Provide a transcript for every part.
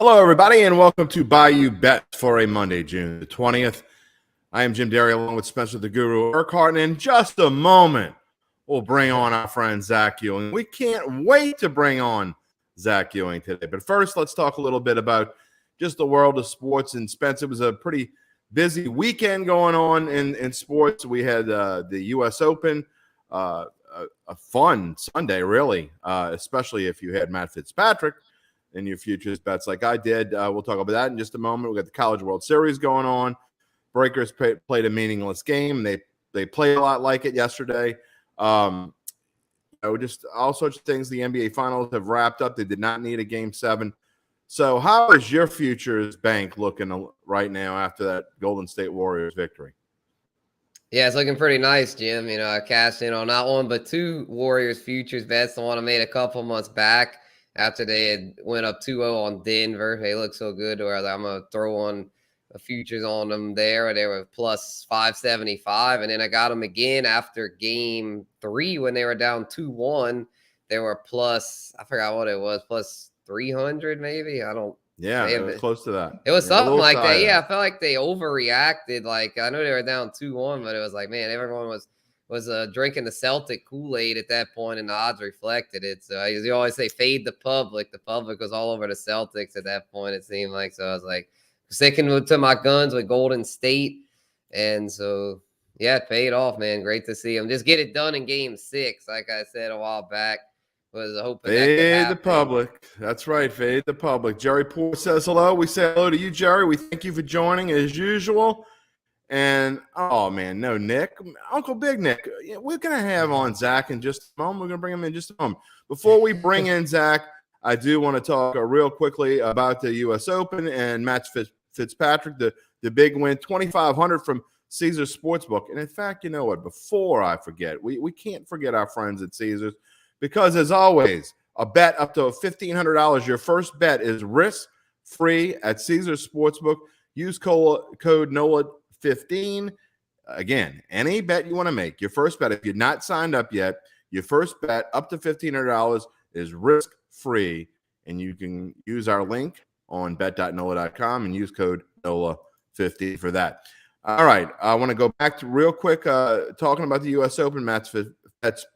Hello, everybody, and welcome to Bayou Bets for a Monday, June the 20th. I am Jim Derry, along with Spencer the Guru Urquhart, and in just a moment, we'll bring on our friend Zach Ewing. We can't wait to bring on Zach Ewing today. But first, let's talk a little bit about just the world of sports. And Spencer, it was a pretty busy weekend going on in sports. We had the U.S. Open, a fun Sunday, really, especially if you had Matt Fitzpatrick in your futures bets like I did. We'll talk about that in just a moment. We got the College World Series going on. Breakers played a meaningless game. They played a lot like it yesterday. Just all sorts of things. The NBA Finals have wrapped up. They did not need a Game 7. So how is your futures bank looking right now after that Golden State Warriors victory? Yeah, it's looking pretty nice, Jim. I cashed in on not one but two Warriors futures bets. The one I made a couple months back after they had went up 2-0 on Denver. They look so good where I'm going to throw on futures on them there. They were plus 575. And then I got them again after game 3 when they were down 2-1. They were plus, I forgot what it was, plus 300 maybe. Yeah, it was close to that. It was something like that. Yeah, I felt like they overreacted. Like, I know they were down 2-1, but it was like, man, everyone was drinking the Celtic Kool-Aid at that point, and the odds reflected it. So you always say fade the public. The public was all over the Celtics at that point, it seemed like. So I was like sticking to my guns with Golden State. And so, yeah, it paid off, man. Great to see them just get it done in game 6, like I said a while back. Was hoping fade the public. That's right, fade the public. Jerry Poor says hello. We say hello to you, Jerry. We thank you for joining as usual. And, oh, man, no, Nick. Uncle Big Nick. We're going to have on Zach in just a moment. We're going to bring him in just a moment. Before we bring in Zach, I do want to talk real quickly about the U.S. Open and Matt Fitzpatrick, the big win, $2,500 from Caesars Sportsbook. And, in fact, you know what? Before I forget, we can't forget our friends at Caesars because, as always, a bet up to $1,500. Your first bet is risk-free at Caesars Sportsbook. Use code NOLA15. Again, any bet you want to make, your first bet, if you're not signed up yet, your first bet up to $1,500 is risk-free, and you can use our link on bet.nola.com and use code NOLA50 for that. All right, I want to go back to real quick talking about the U.S. Open. Matt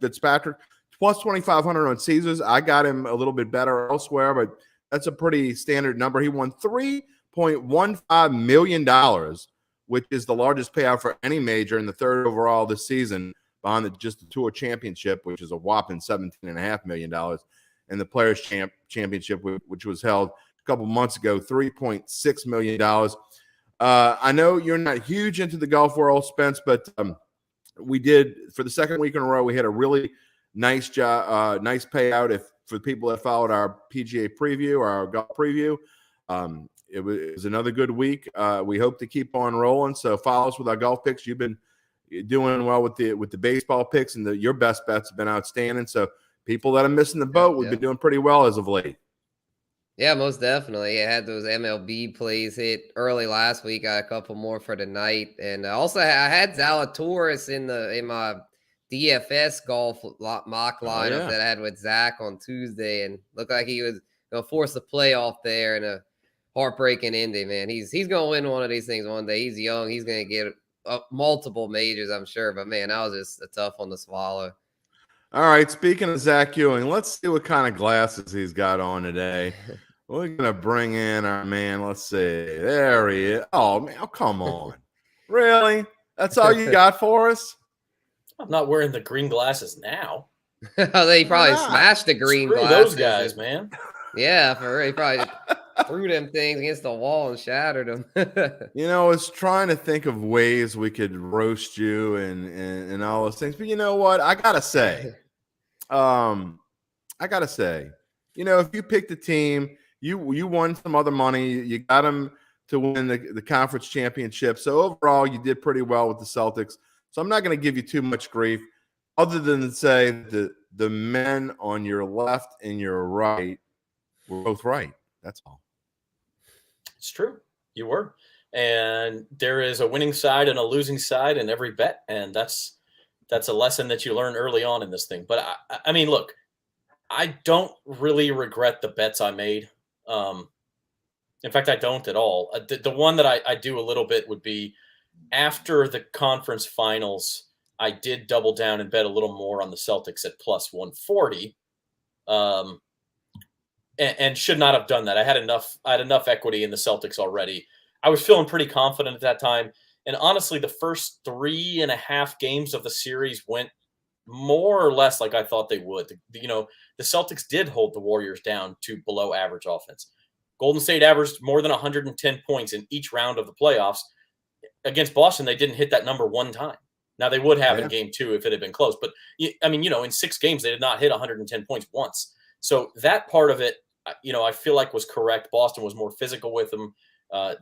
Fitzpatrick, plus 2,500 on Caesars. I got him a little bit better elsewhere, but that's a pretty standard number. He won $3.15 million, which is the largest payout for any major in the third overall this season, behind just the Tour Championship, which is a whopping $17.5 million, and the Players Championship, which was held a couple months ago, $3.6 million. I know you're not huge into the golf world, Spence, but we did, for the second week in a row, we had a really nice nice payout for people that followed our PGA preview or our golf preview. It was another good week. We hope to keep on rolling. So follow us with our golf picks. You've been doing well with the baseball picks, and your best bets have been outstanding. So people that are missing the boat, we've been doing pretty well as of late. Yeah, most definitely. I had those MLB plays hit early last week. Got a couple more for tonight, and also I had Zalatoris in my DFS golf mock lineup that I had with Zach on Tuesday, and looked like he was going to force a playoff there in a heartbreaking ending, man. He's going to win one of these things one day. He's young. He's going to get multiple majors, I'm sure. But, man, that was just a tough one to swallow. All right, speaking of Zach Ewing, let's see what kind of glasses he's got on today. We're going to bring in our man. Let's see. There he is. Oh, man, come on. Really? That's all you got for us? I'm not wearing the green glasses now. They probably smashed the green glasses. Those guys, man. Yeah, for real. He probably threw them things against the wall and shattered them. I was trying to think of ways we could roast you and all those things. But you know what? I gotta say, if you picked a team, you won some other money. You got them to win the conference championship. So overall, you did pretty well with the Celtics. So I'm not going to give you too much grief, other than to say the men on your left and your right were both right. That's all. It's true. You were. And there is a winning side and a losing side in every bet. And that's a lesson that you learn early on in this thing. But I mean, look, I don't really regret the bets I made. In fact, I don't at all. The one that I do a little bit would be after the conference finals. I did double down and bet a little more on the Celtics at plus 140, and should not have done that. I had enough equity in the Celtics already. I was feeling pretty confident at that time, and honestly, the first 3.5 games of the series went more or less like I thought they would. The Celtics did hold the Warriors down to below average offense. Golden State averaged more than 110 points in each round of the playoffs. Against Boston, they didn't hit that number one time. Now, they would have in game 2 if it had been close. But, in 6 games, they did not hit 110 points once. So that part of it, I feel like was correct. Boston was more physical with them.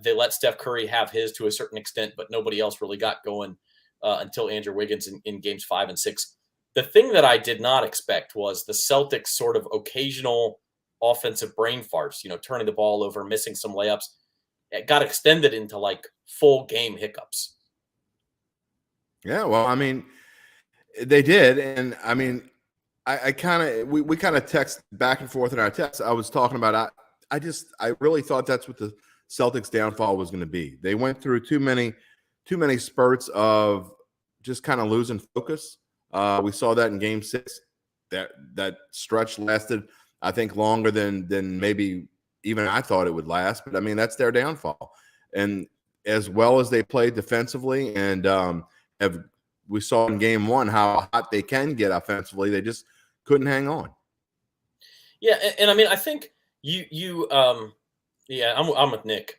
They let Steph Curry have his to a certain extent, but nobody else really got going until Andrew Wiggins in games 5 and 6. The thing that I did not expect was the Celtics sort of occasional offensive brain farts, turning the ball over, missing some layups. It got extended into like full game hiccups. Yeah, well, they did. And I kind of, we kind of text back and forth in our text. I was talking about, I really thought that's what the Celtics downfall was going to be. They went through too many spurts of just kind of losing focus. We saw that in game 6. That stretch lasted, I think, longer than maybe even I thought it would last. But that's their downfall. And as well as they played defensively, and we saw in game 1 how hot they can get offensively, they just couldn't hang on. Yeah, and I think I'm with Nick.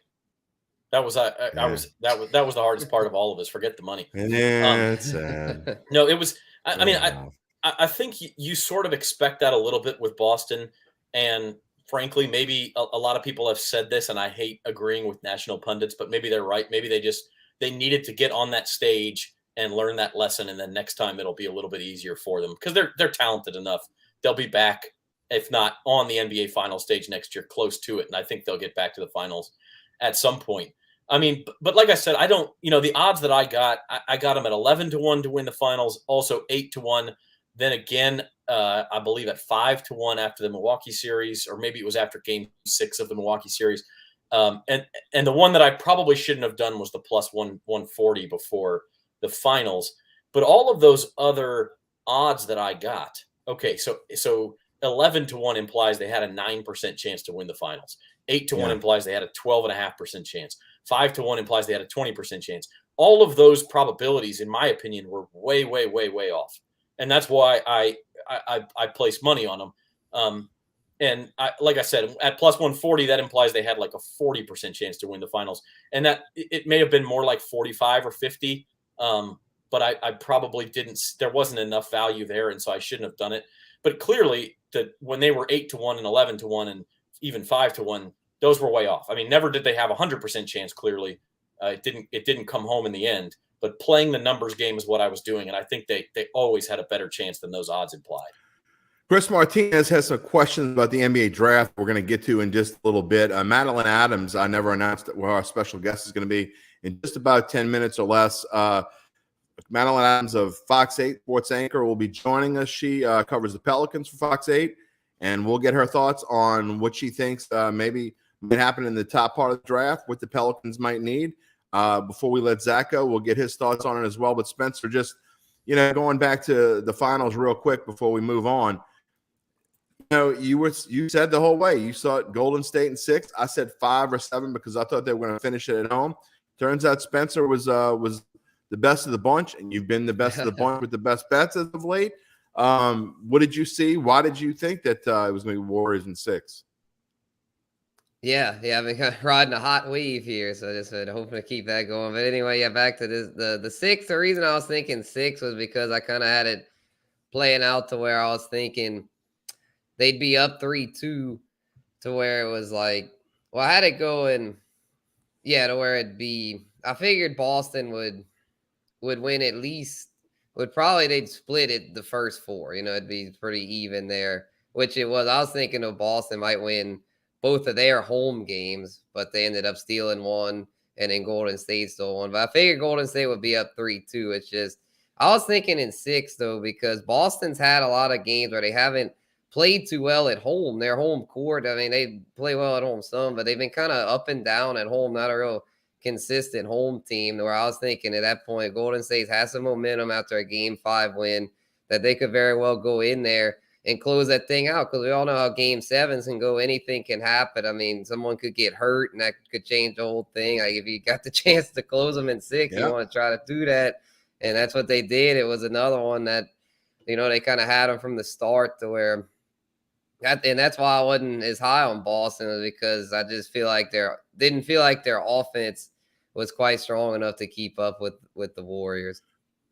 That was that was the hardest part of all of this. Forget the money. Yeah, it's sad. No, it was. I think you sort of expect that a little bit with Boston, and frankly, maybe a lot of people have said this, and I hate agreeing with national pundits, but maybe they're right. Maybe they needed to get on that stage and learn that lesson, and then next time it'll be a little bit easier for them because they're talented enough. They'll be back, if not on the NBA final stage next year, close to it, and I think they'll get back to the finals at some point. But like I said, I don't. The odds that I got them at 11-1 to win the finals, also 8-1. Then again, I believe at 5-1 after the Milwaukee series, or maybe it was after game 6 of the Milwaukee series. And the one that I probably shouldn't have done was the plus 140 before the finals. But all of those other odds that I got, okay, so 11-1 implies they had a 9% chance to win the finals. 8-1 implies they had a 12.5% chance. 5-1 implies they had a 20% chance. All of those probabilities, in my opinion, were way, way, way, way off. And that's why I placed money on them. And like I said, at plus 140, that implies they had like a 40% chance to win the finals. And that it may have been more like 45 or 50. But I probably didn't. There wasn't enough value there, and so I shouldn't have done it. But clearly, when they were 8-1 and 11-1 and even 5-1, those were way off. Never did they have 100% chance. Clearly, it didn't come home in the end. But playing the numbers game is what I was doing, and I think they always had a better chance than those odds implied. Chris Martinez has some questions about the NBA draft we're going to get to in just a little bit. Madeline Adams, I never announced where our special guest is going to be in just about 10 minutes or less. Madeline Adams of FOX-8 sports anchor will be joining us. She covers the Pelicans for FOX-8, and we'll get her thoughts on what she thinks maybe might happen in the top part of the draft, what the Pelicans might need. Before we let Zach go, we'll get his thoughts on it as well. But Spencer, just going back to the finals real quick before we move on. You said the whole way you saw Golden State in 6. I said 5 or 7 because I thought they were going to finish it at home. Turns out Spencer was the best of the bunch, and you've been the best of the bunch with the best bets as of late. What did you see? Why did you think that it was going to be Warriors in 6? Yeah, I've been kind of riding a hot wave here, so I just been hoping to keep that going. But anyway, back to this. The 6, the reason I was thinking 6 was because I kind of had it playing out to where I was thinking they'd be up 3-2 to where it was like, well, I had it going, to where it'd be, I figured Boston would win at least, they'd split it the first 4, it'd be pretty even there, which it was. I was thinking of Boston might win both of their home games, but they ended up stealing one, and then Golden State stole one. But I figured Golden State would be up 3-2. It's just, I was thinking in 6, though, because Boston's had a lot of games where they haven't played too well at home. Their home court, I mean, they play well at home some, but they've been kind of up and down at home, not a real consistent home team, where I was thinking at that point, Golden State has some momentum after a Game 5 win that they could very well go in there and close that thing out, because we all know how Game 7s can go. Anything can happen. I mean, someone could get hurt, and that could change the whole thing. Like, if you got the chance to close them in 6, you want to try to do that, and that's what they did. It was another one that, they kind of had them from the start to where and that's why I wasn't as high on Boston, because I just didn't feel like their offense was quite strong enough to keep up with the Warriors.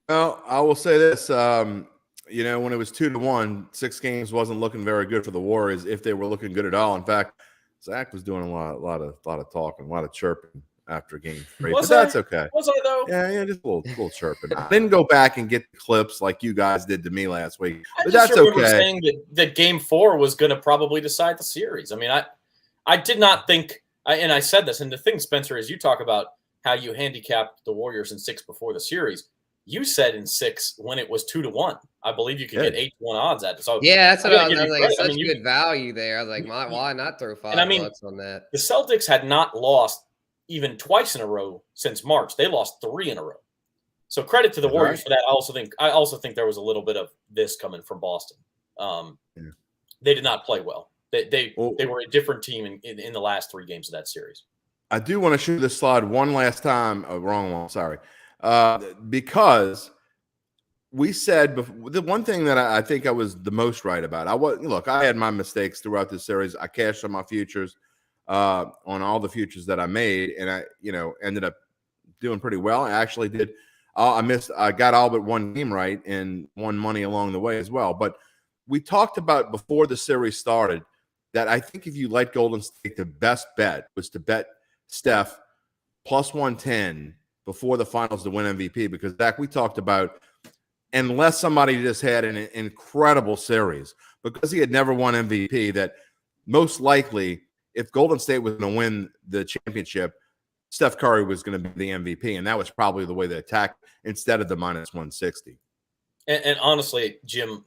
Well, I will say this, when it was 2-1, 6 games wasn't looking very good for the Warriors, if they were looking good at all. In fact, Zach was doing a lot of talking, a lot of chirping after Game 3. But that's okay. Was I though? Yeah, just a little chirping. I didn't go back and get the clips like you guys did to me last week, but that's okay. Saying that Game 4 was going to probably decide the series. I mean, I did not think, and I said this, and the thing, Spencer, is you talk about how you handicapped the Warriors in 6 before the series. You said in 6 when it was 2-1. I believe you could get 8-1 odds at it. So yeah, that's what I was like. Such good value there. I was like, why not throw $5 on that? The Celtics had not lost even twice in a row since March. They lost 3 in a row. So credit to the Warriors for that. I also think there was a little bit of this coming from Boston. They did not play well. They were a different team in the last 3 games of that series. I do want to shoot this slide one last time. Wrong one. Sorry. Because we said the one thing that I think I was the most right about. I had my mistakes throughout this series. I cashed on my futures, on all the futures that I made, and I ended up doing pretty well. I actually did. I got all but one game right and won money along the way as well. But we talked about before the series started that I think if you let Golden State, the best bet was to bet Steph plus 110 before the finals to win MVP, because Zach, we talked about, unless somebody just had an incredible series, because he had never won MVP, that most likely if Golden State was going to win the championship, Steph Curry was going to be the MVP, and that was probably the way they attacked instead of the minus 160. And honestly, Jim,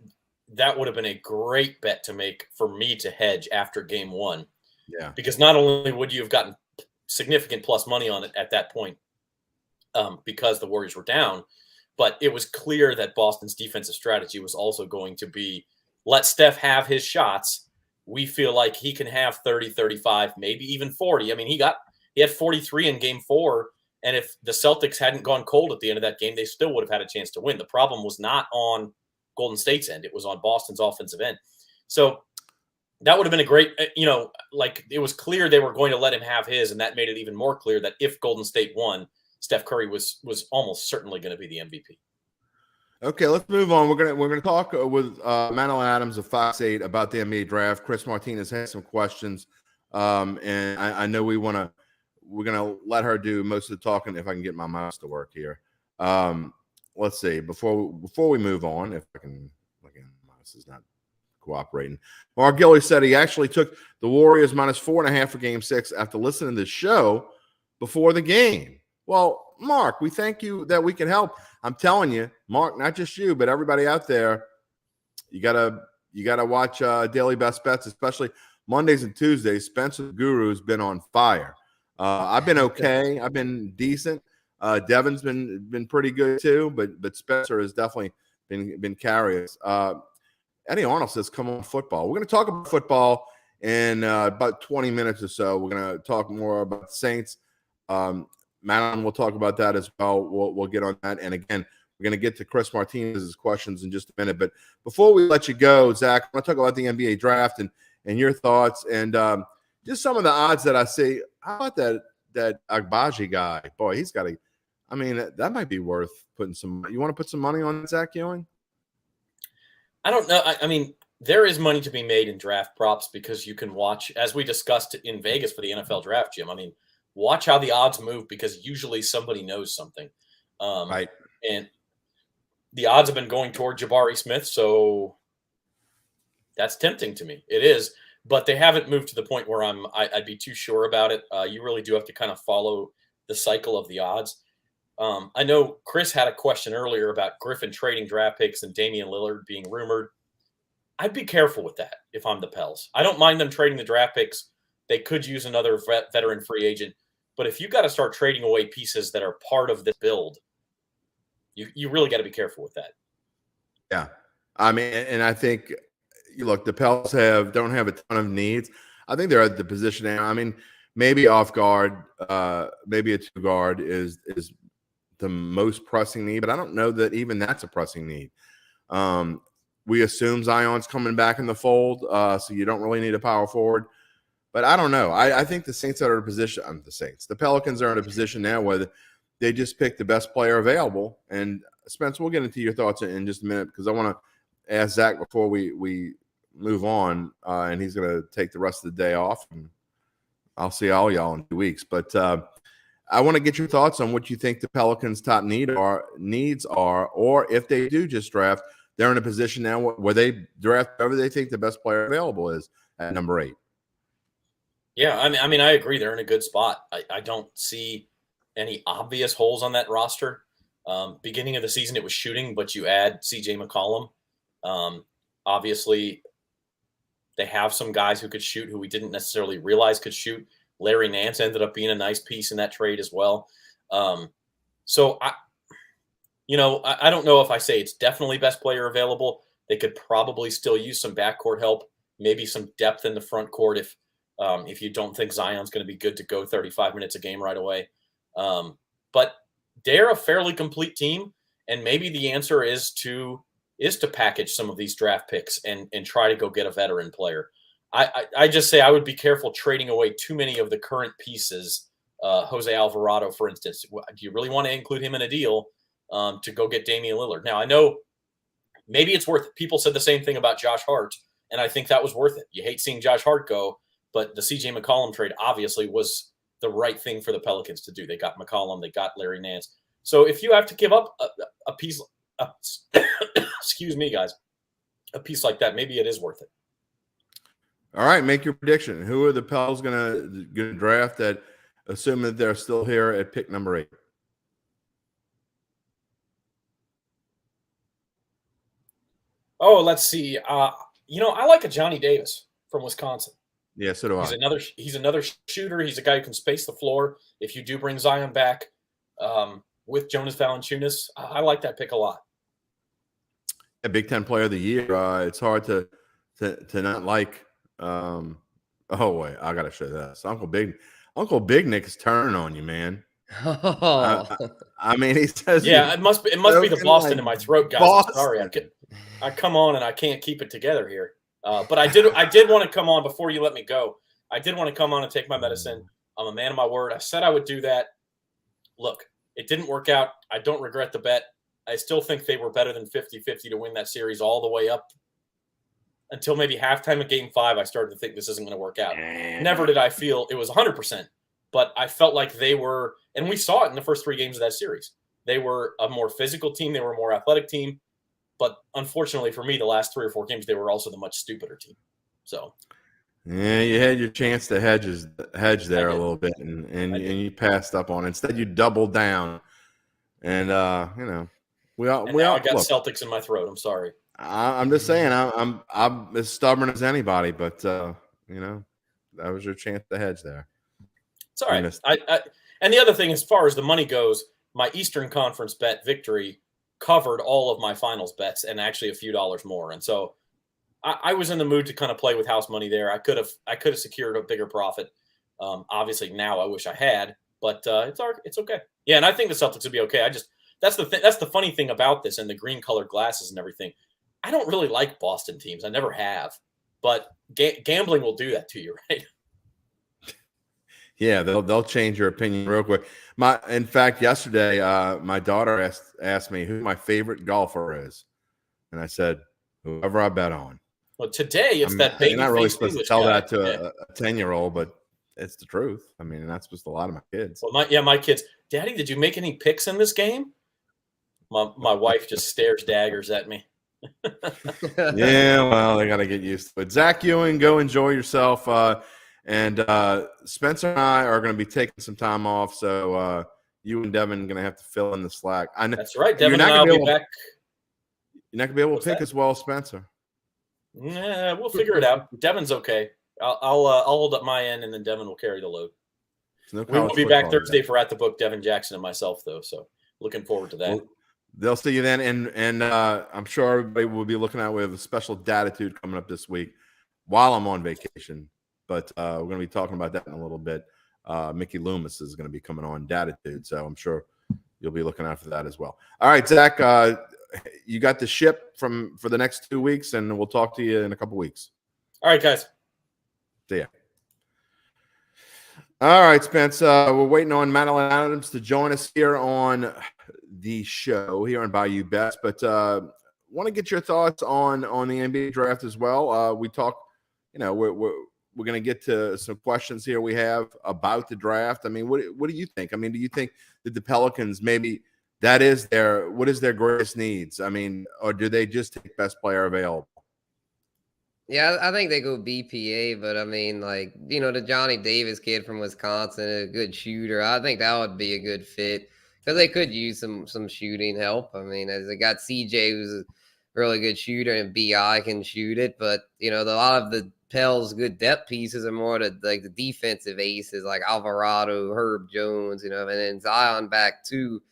that would have been a great bet to make for me to hedge after Game 1. Yeah, because not only would you have gotten significant plus money on it at that point, because the Warriors were down, but it was clear that Boston's defensive strategy was also going to be, let Steph have his shots. We feel like he can have 30, 35, maybe even 40. I mean, he had 43 in Game 4, and if the Celtics hadn't gone cold at the end of that game, they still would have had a chance to win. The problem was not on Golden State's end. It was on Boston's offensive end. So that would have been a great, it was clear they were going to let him have his, and that made it even more clear that if Golden State won, Steph Curry was almost certainly going to be the MVP. Okay, let's move on. We're gonna talk with Madeline Adams of FOX-8 about the NBA draft. Chris Martinez has some questions, and I know we're gonna let her do most of the talking if I can get my mouse to work here. Let's see before we move on, if I can. Again, my mouse is not cooperating. Mark Gilly said he actually took the Warriors minus 4.5 for Game 6 after listening to the show before the game. Well, Mark, we thank you that we can help. I'm telling you, Mark, not just you, but everybody out there, you gotta watch Daily Best Bets, especially Mondays and Tuesdays. Spencer the Guru has been on fire. I've been okay. I've been decent. Devin's been pretty good too, but Spencer has definitely been carrious. Eddie Arnold says, "Come on, football." We're going to talk about football in about 20 minutes or so. We're going to talk more about the Saints. Madeline will talk about that as well. We'll get on that. And again, we're going to get to Chris Martinez's questions in just a minute. But before we let you go, Zach, I want to talk about the NBA draft and your thoughts and just some of the odds that I see. How about that Agbaji guy? Boy, he's got that might be worth putting some. You want to put some money on Zach Ewing? I don't know. I mean, there is money to be made in draft props because you can watch, as we discussed in Vegas for the NFL draft, Jim. I mean, watch how the odds move because usually somebody knows something. Right. And the odds have been going toward Jabari Smith, so that's tempting to me. It is, but they haven't moved to the point where I'd be too sure about it. You really do have to kind of follow the cycle of the odds. I know Chris had a question earlier about Griffin trading draft picks and Damian Lillard being rumored. I'd be careful with that if I'm the Pels. I don't mind them trading the draft picks. They could use another veteran free agent. But if you got to start trading away pieces that are part of this build, you really got to be careful with that. Yeah. I mean, and I think, look, the Pels don't have a ton of needs. I think they're at the position now. I mean, maybe off guard, maybe a 2 guard is the most pressing need, but I don't know that even that's a pressing need. We assume Zion's coming back in the fold, so you don't really need a power forward. But I don't know. I think the Saints are in a position. The Pelicans are in a position now where they just picked the best player available. And Spence, we'll get into your thoughts in just a minute because I want to ask Zach before we move on, and he's going to take the rest of the day off. And I'll see all y'all in 2 weeks. But I want to get your thoughts on what you think the Pelicans' top needs are, or if they do just draft, they're in a position now where they draft whoever they think the best player available is at number 8. Yeah, I mean, I agree. They're in a good spot. I don't see any obvious holes on that roster. Beginning of the season, it was shooting, but you add CJ McCollum. Obviously, they have some guys who could shoot who we didn't necessarily realize could shoot. Larry Nance ended up being a nice piece in that trade as well. So I don't know if I say it's definitely best player available. They could probably still use some backcourt help, maybe some depth in the front court if you don't think Zion's going to be good to go 35 minutes a game right away. But they're a fairly complete team, and maybe the answer is to package some of these draft picks and try to go get a veteran player. I just say I would be careful trading away too many of the current pieces. Jose Alvarado, for instance, do you really want to include him in a deal to go get Damian Lillard? Now, I know maybe it's worth it. People said the same thing about Josh Hart, and I think that was worth it. You hate seeing Josh Hart go, but the CJ McCollum trade obviously was the right thing for the Pelicans to do. They got McCollum, they got Larry Nance. So if you have to give up a piece, excuse me, guys, a piece like that, maybe it is worth it. All right, make your prediction. Who are the Pels going to draft at, assuming that they're still here at pick number 8? Oh, let's see. I like a Johnny Davis from Wisconsin. Yeah, so do I. He's another shooter. He's a guy who can space the floor. If you do bring Zion back with Jonas Valanciunas, I like that pick a lot. A Big Ten Player of the Year. It's hard to not like. Oh wait, I gotta show this. Uncle Big Nick is turning on you, man. Oh. I mean, he says, "Yeah, it must be the Boston in my throat, guys." I'm sorry, I come on and I can't keep it together here. But I did want to come on before you let me go. I did want to come on and take my medicine. I'm a man of my word. I said I would do that. Look, it didn't work out. I don't regret the bet. I still think they were better than 50-50 to win that series all the way up until maybe halftime of Game 5. I started to think this isn't going to work out. Never did I feel it was 100%, but I felt like they were, and we saw it in the first 3 games of that series. They were a more physical team. They were a more athletic team. But unfortunately for me, the last 3 or 4 games, they were also the much stupider team. So, yeah, you had your chance to hedge there a little bit, and you passed up on it. Instead, you doubled down, and I got Celtics in my throat. I'm sorry. I'm just saying, I'm as stubborn as anybody, but that was your chance to hedge there. It's all right. And the other thing, as far as the money goes, my Eastern Conference bet victory covered all of my finals bets and actually a few dollars more. And so I was in the mood to kind of play with house money there. I could have secured a bigger profit. Obviously now I wish I had, but it's okay. Yeah. And I think the Celtics would be okay. That's the funny thing about this and the green colored glasses and everything. I don't really like Boston teams. I never have, but gambling will do that to you. Right. Yeah, they'll change your opinion real quick. In fact, yesterday, my daughter asked me who my favorite golfer is, and I said whoever I bet on. Well, today it's that baby. You're not really supposed to tell that to a 10-year-old, but it's the truth. I mean, and that's supposed to a lot of my kids. Well, my kids. Daddy, did you make any picks in this game? My wife just stares daggers at me. Yeah, well, they got to get used to it. Zach Ewing, go enjoy yourself. And Spencer and I are going to be taking some time off, so you and Devin are going to have to fill in the slack. That's right. Devin and I will be back. You're not going to be able to pick as well as Spencer. Yeah, we'll figure it out. Devin's okay. I'll hold up my end, and then Devin will carry the load. No We will be back Thursday for At the Book, Devin Jackson and myself, though. So looking forward to that. Well, they'll see you then, and I'm sure everybody will be looking out. We have a special Datitude coming up this week while I'm on vacation, but we're going to be talking about that in a little bit. Mickey Loomis is going to be coming on Datitude, so I'm sure you'll be looking out for that as well. All right, Zach, you got the ship for the next 2 weeks, and we'll talk to you in a couple weeks. All right, guys. See ya. All right, Spence. We're waiting on Madeline Adams to join us here on the show here on Bayou Bets, but want to get your thoughts on the NBA draft as well. We talk, we're going to get to some questions here we have about the draft. I mean, what do you think? I mean, do you think that the Pelicans maybe what is their greatest needs? I mean, or do they just take best player available? Yeah, I think they go BPA, but I mean, the Johnny Davis kid from Wisconsin, a good shooter. I think that would be a good fit because they could use some shooting help. I mean, as they got CJ, who's a really good shooter, and BI can shoot it, but a lot of the Pels' good depth pieces are more the defensive aces like Alvarado, Herb Jones, and then Zion back too.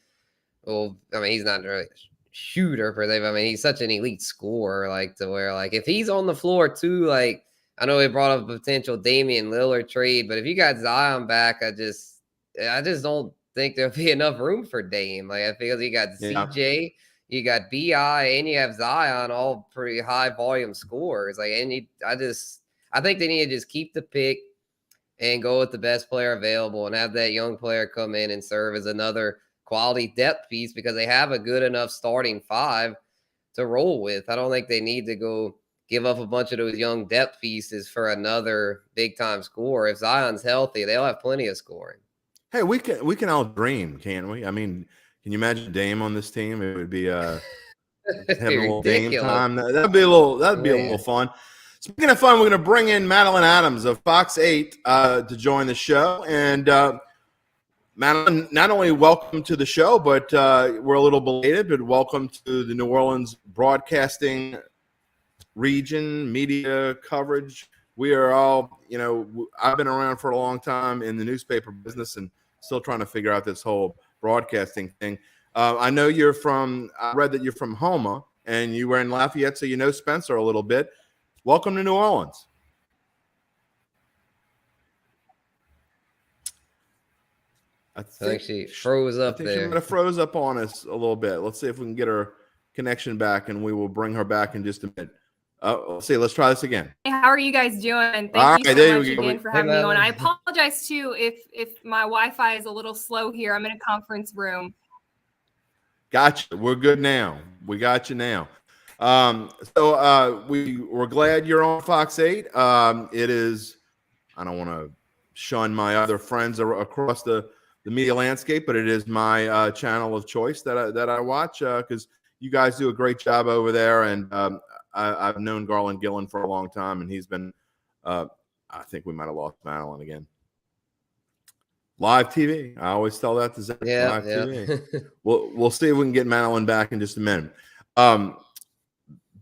Well, I mean, he's not really shooter per se. I mean, he's such an elite scorer, to where if he's on the floor too, I know they brought up a potential Damian Lillard trade, but if you got Zion back, I just don't think there'll be enough room for Dame. I feel you got CJ, you got BI, and you have Zion, all pretty high volume scorers. I think they need to just keep the pick and go with the best player available and have that young player come in and serve as another quality depth piece because they have a good enough starting five to roll with. I don't think they need to go give up a bunch of those young depth pieces for another big time scorer. If Zion's healthy, they'll have plenty of scoring. Hey, we can all dream, can't we? I mean, can you imagine Dame on this team? It would be having a little Dame time. That'd be a little fun. Speaking of fun, we're going to bring in Madeline Adams of FOX-8 to join the show. And Madeline, not only welcome to the show, but we're a little belated, but welcome to the New Orleans broadcasting region, media coverage. We are all, I've been around for a long time in the newspaper business and still trying to figure out this whole broadcasting thing. I know I read that you're from Houma and you were in Lafayette, so you know Spencer a little bit. Welcome to New Orleans. I think she froze up there. She might have froze up on us a little bit. Let's see if we can get her connection back, and we will bring her back in just a minute. Let's try this again. Hey, how are you guys doing? Thank you so much again for having me on. I apologize too if my Wi-Fi is a little slow here. I'm in a conference room. Gotcha. We're good now. We got you now. We're glad you're on FOX-8. It is, I don't want to shun my other friends across the media landscape, but it is my channel of choice that I watch because you guys do a great job over there. And I've known Garland Gillen for a long time, and he's been, I think we might have lost Madeline again. Live TV. I always tell that to Zach. Live TV. We'll see if we can get Madeline back in just a minute.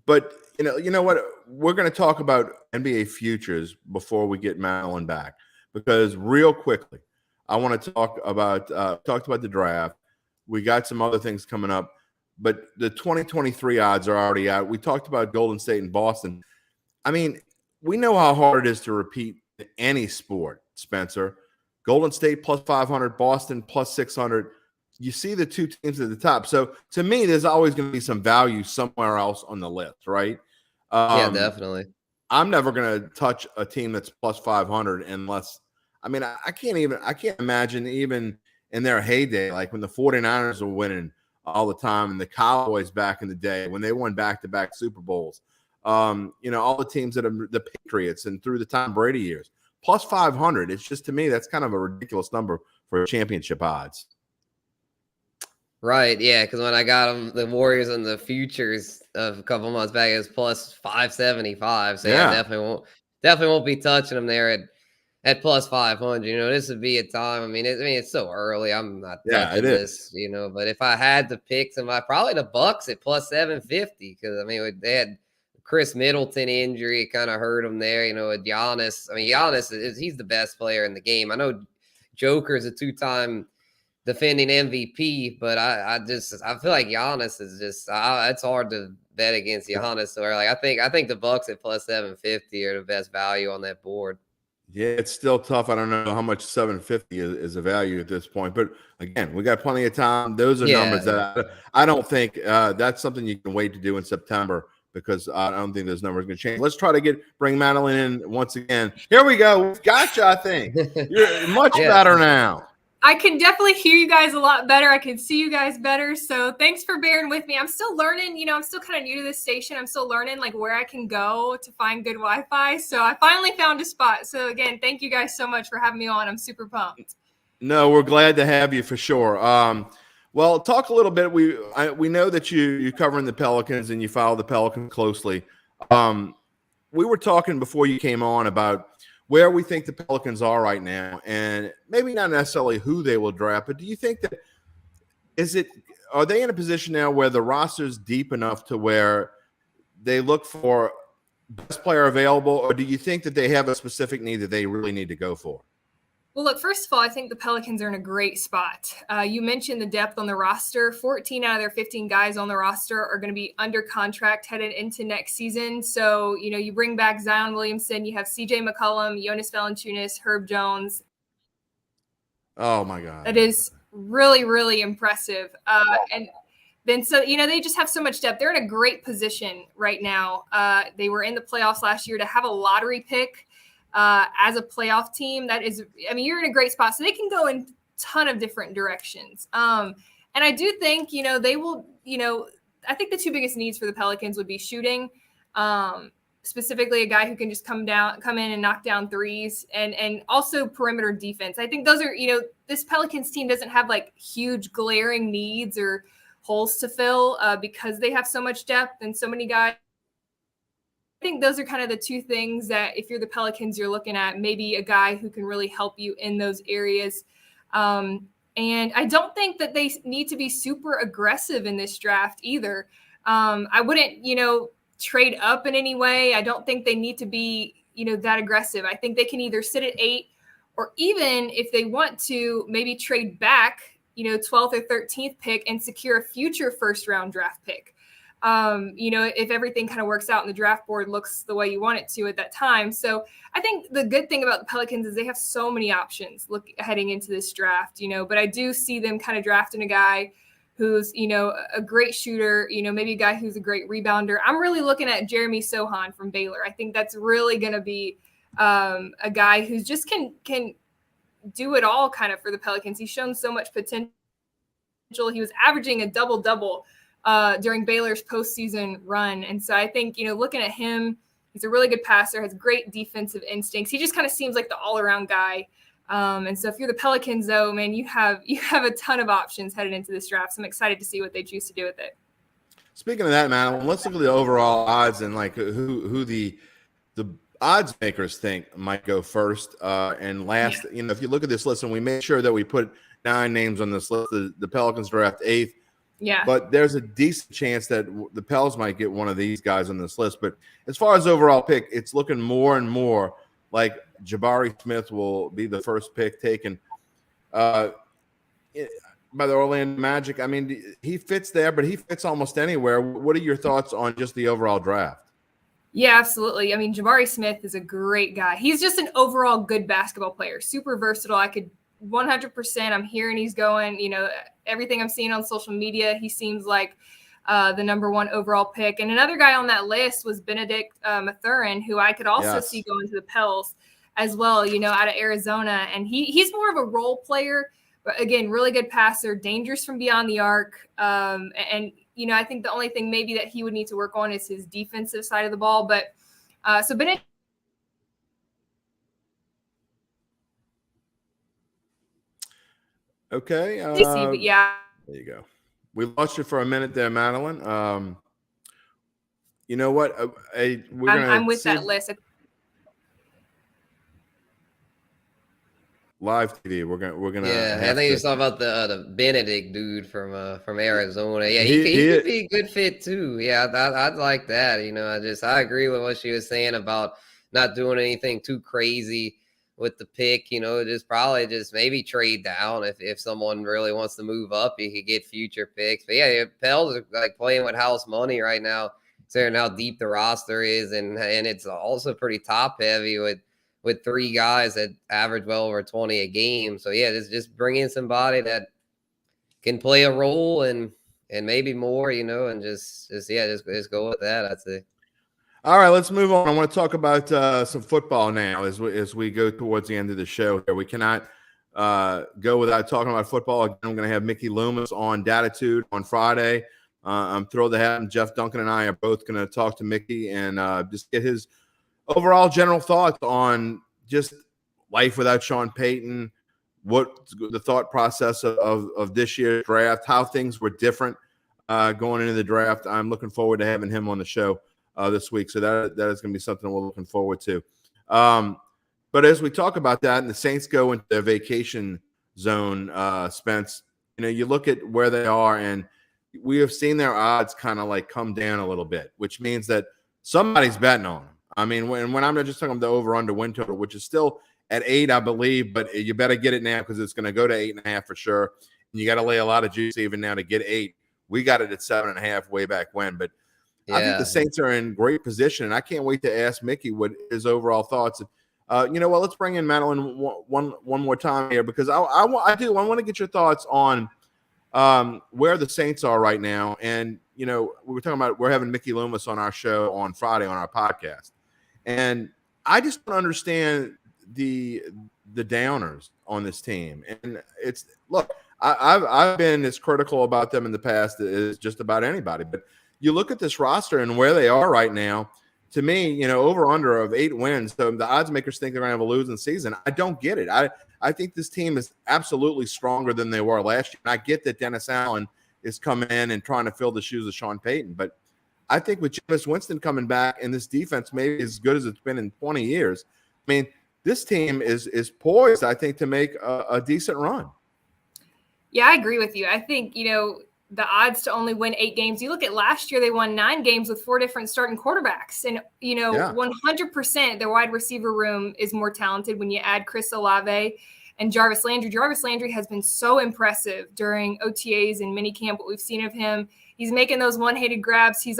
But you know what? We're going to talk about NBA futures before we get Madeline back, because real quickly, I want to talked about the draft. We got some other things coming up, but the 2023 odds are already out. We talked about Golden State and Boston. I mean, we know how hard it is to repeat any sport, Spencer. Golden State plus 500, Boston plus 600. You see the two teams at the top. So to me, there's always going to be some value somewhere else on the list, right? Yeah, definitely. I'm never going to touch a team that's plus 500 unless, I mean, I can't imagine even in their heyday, like when the 49ers were winning all the time and the Cowboys back in the day when they won back-to-back Super Bowls. All the teams that are the Patriots and through the Tom Brady years. Plus 500, it's just, to me, that's kind of a ridiculous number for championship odds. Right, yeah, because when I got them, the Warriors and the futures of a couple months back, it was plus 575. So yeah, definitely won't be touching them there at plus 500. This would be a time. I mean, it's so early. I'm not touching this, but if I had to pick somebody, probably the Bucks at plus 750, because they had Chris Middleton injury kind of hurt him there. With Giannis. I mean, Giannis he's the best player in the game. I know Joker's a 2-time defending MVP, but I feel like Giannis is just it's hard to bet against Giannis. So I think the Bucks at plus 750 are the best value on that board. Yeah, it's still tough. I don't know how much 750 is a value at this point, but again, we got plenty of time. Those are numbers that I don't think that's something you can wait to do in September, because I don't think those numbers are going to change. Let's try to bring Madeline in once again. Here we go. We've got you, I think. You're much better now. I can definitely hear you guys a lot better. I can see you guys better. So thanks for bearing with me. I'm still learning. I'm still kind of new to this station. I'm still learning where I can go to find good Wi-Fi. So I finally found a spot. So again, thank you guys so much for having me on. I'm super pumped. No, we're glad to have you for sure. Well, talk a little bit. We know that you're covering the Pelicans and you follow the Pelicans closely. We were talking before you came on about where we think the Pelicans are right now, and maybe not necessarily who they will draft, but do you think that are they in a position now where the roster's deep enough to where they look for best player available, or do you think that they have a specific need that they really need to go for? Well, look, first of all, I think the Pelicans are in a great spot. You mentioned the depth on the roster. 14 out of their 15 guys on the roster are going to be under contract headed into next season. So, you bring back Zion Williamson, you have CJ McCollum, Jonas Valanciunas, Herb Jones. Oh, my God. That is really, really impressive. And then, so, they just have so much depth. They're in a great position right now. They were in the playoffs last year. To have a lottery pick as a playoff team, you're in a great spot. So they can go in a ton of different directions. And I do think, they will, I think the two biggest needs for the Pelicans would be shooting, specifically a guy who can just come in and knock down threes, and also perimeter defense. I think those are, this Pelicans team doesn't have huge glaring needs or holes to fill because they have so much depth and so many guys. I think those are kind of the two things that if you're the Pelicans, you're looking at maybe a guy who can really help you in those areas. And I don't think that they need to be super aggressive in this draft either. I wouldn't, trade up in any way. I don't think they need to be, that aggressive. I think they can either sit at 8, or even if they want to, maybe trade back, 12th or 13th pick and secure a future first round draft pick. If everything kind of works out and the draft board looks the way you want it to at that time. So I think the good thing about the Pelicans is they have so many options heading into this draft, but I do see them kind of drafting a guy who's, a great shooter, maybe a guy who's a great rebounder. I'm really looking at Jeremy Sohan from Baylor. I think that's really going to be a guy who's just can do it all kind of for the Pelicans. He's shown so much potential. He was averaging a double-double during Baylor's postseason run. And so I think, looking at him, he's a really good passer, has great defensive instincts. He just kind of seems like the all-around guy. And so if you're the Pelicans, though, man, you have a ton of options headed into this draft. So I'm excited to see what they choose to do with it. Speaking of that, Madeline, let's look at the overall odds and who the odds makers think might go first and last. Yeah. If you look at this list, and we made sure that we put 9 names on this list, the Pelicans draft 8th. Yeah. But there's a decent chance that the Pels might get one of these guys on this list. But as far as overall pick, it's looking more and more like Jabari Smith will be the first pick taken by the Orlando Magic. I mean, he fits there, but he fits almost anywhere. What are your thoughts on just the overall draft? Yeah, absolutely. I mean, Jabari Smith is a great guy. He's just an overall good basketball player, super versatile. I could 100%. I'm hearing he's going, everything I'm seeing on social media, he seems like the number 1 overall pick. And another guy on that list was Benedict Mathurin, who I could also see going to the Pels as well, out of Arizona. And he's more of a role player, but again, really good passer, dangerous from beyond the arc. And I think the only thing maybe that he would need to work on is his defensive side of the ball. But so Benedict. Okay. But yeah. There you go. We lost you for a minute there, Madeline. You know what? I'm with that list. live TV. We're gonna. Yeah, I have think to- you're talking about the Benedict dude from Arizona. Yeah, He he could be a good fit too. Yeah, I'd like that. I agree with what she was saying about not doing anything too crazy with the pick. Just maybe trade down if someone really wants to move up. You could get future picks. But yeah, Pels are like playing with house money right now, considering how deep the roster is, and it's also pretty top heavy with three guys that average well over 20 a game. So yeah, just bring in somebody that can play a role and maybe more, and just go with that. I'd say. All right, let's move on. I want to talk about some football now as we go towards the end of the show here. We cannot go without talking about football. Again, I'm going to have Mickey Loomis on Datitude on Friday. I'm thrilled to have him. Jeff Duncan and I are both going to talk to Mickey and just get his overall general thoughts on just life without Sean Payton, what the thought process of this year's draft, how things were different going into the draft. I'm looking forward to having him on the show this week. So that is going to be something we're looking forward to. But as we talk about that and the Saints go into their vacation zone, Spence, you look at where they are and we have seen their odds kind of like come down a little bit, which means that somebody's betting on them. I mean, when I'm not just talking about the over-under win total, which is still at 8, I believe, but you better get it now because it's going to go to 8.5 for sure. And you got to lay a lot of juice even now to get 8. We got it at 7.5 way back when, but yeah. I think the Saints are in great position, and I can't wait to ask Mickey what his overall thoughts. Let's bring in Madeline one more time here because I want to get your thoughts on where the Saints are right now. And we were talking about we're having Mickey Loomis on our show on Friday on our podcast. And I just don't understand the downers on this team. And I've been as critical about them in the past as just about anybody. But you look at this roster and where they are right now. To me, over under of 8 wins. So the odds makers think they're going to have a losing season. I don't get it. I think this team is absolutely stronger than they were last year. And I get that Dennis Allen is coming in and trying to fill the shoes of Sean Payton, but I think with Jameis Winston coming back and this defense maybe as good as it's been in 20 years, I mean, this team is poised, I think, to make a decent run. Yeah, I agree with you. I think, the odds to only win 8 games, you look at last year, they won 9 games with 4 different starting quarterbacks. And, 100% their wide receiver room is more talented when you add Chris Olave and Jarvis Landry. Jarvis Landry has been so impressive during OTAs and minicamp, what we've seen of him. He's making those one-handed grabs. He's